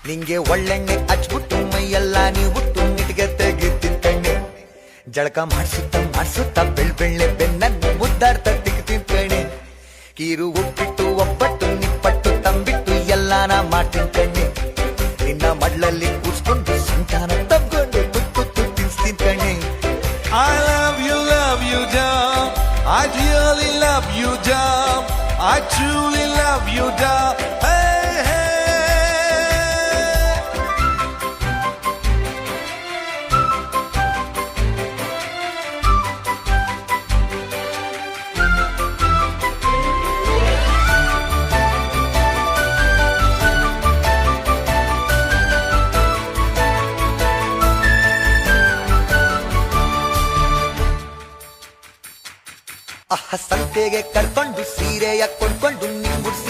ನಿಂಗೆ ಒಳ್ಳೆಣ್ಣೆ ಹಚ್ಬಿಟ್ಟು ಮೈಯೆಲ್ಲ ನೀವು ಬಿಟ್ಟು ನಿಟ್ಗೆ ತೆಗಿ ತಿಂತಣ್ಣೆ. ಜಳಕ ಮಾಡ್ಸುತ್ತ ಬೆಳ್ಬೆಳ್ಳೆ ಬೆನ್ನನ್ನು ಮುದ್ದಾಡ್ತ ತಿಕ್ ತಿಂತಣ್ಣೆ. ಕೀರು ಉಪ್ಪಿಟ್ಟು ಒಬ್ಬಟ್ಟು ನಿಪ್ಪಟ್ಟು ತಂಬಿಟ್ಟು ಎಲ್ಲಾನ ಮಾಡ್ತಿಂತಣ್ಣೆ. ನಿನ್ನ ಮಡ್ಲಲ್ಲಿ ಕೂರ್ಸ್ಕೊಂಡು ಸಂತಾನ ತಬ್ಕೊಂಡು ತುತ್ತು ತಿನ್ಸ್ತಿಂತಣ್ಣೆ. I love you, doll. I really love you, doll. I truly love you, doll. Hey, hey. ಸಂತೆಗೆ ಕರ್ಕೊಂಡು ಸೀರೆಯ ಕೊಂಡ್ಕೊಂಡು ನಿಂಗುಡ್ಸಿ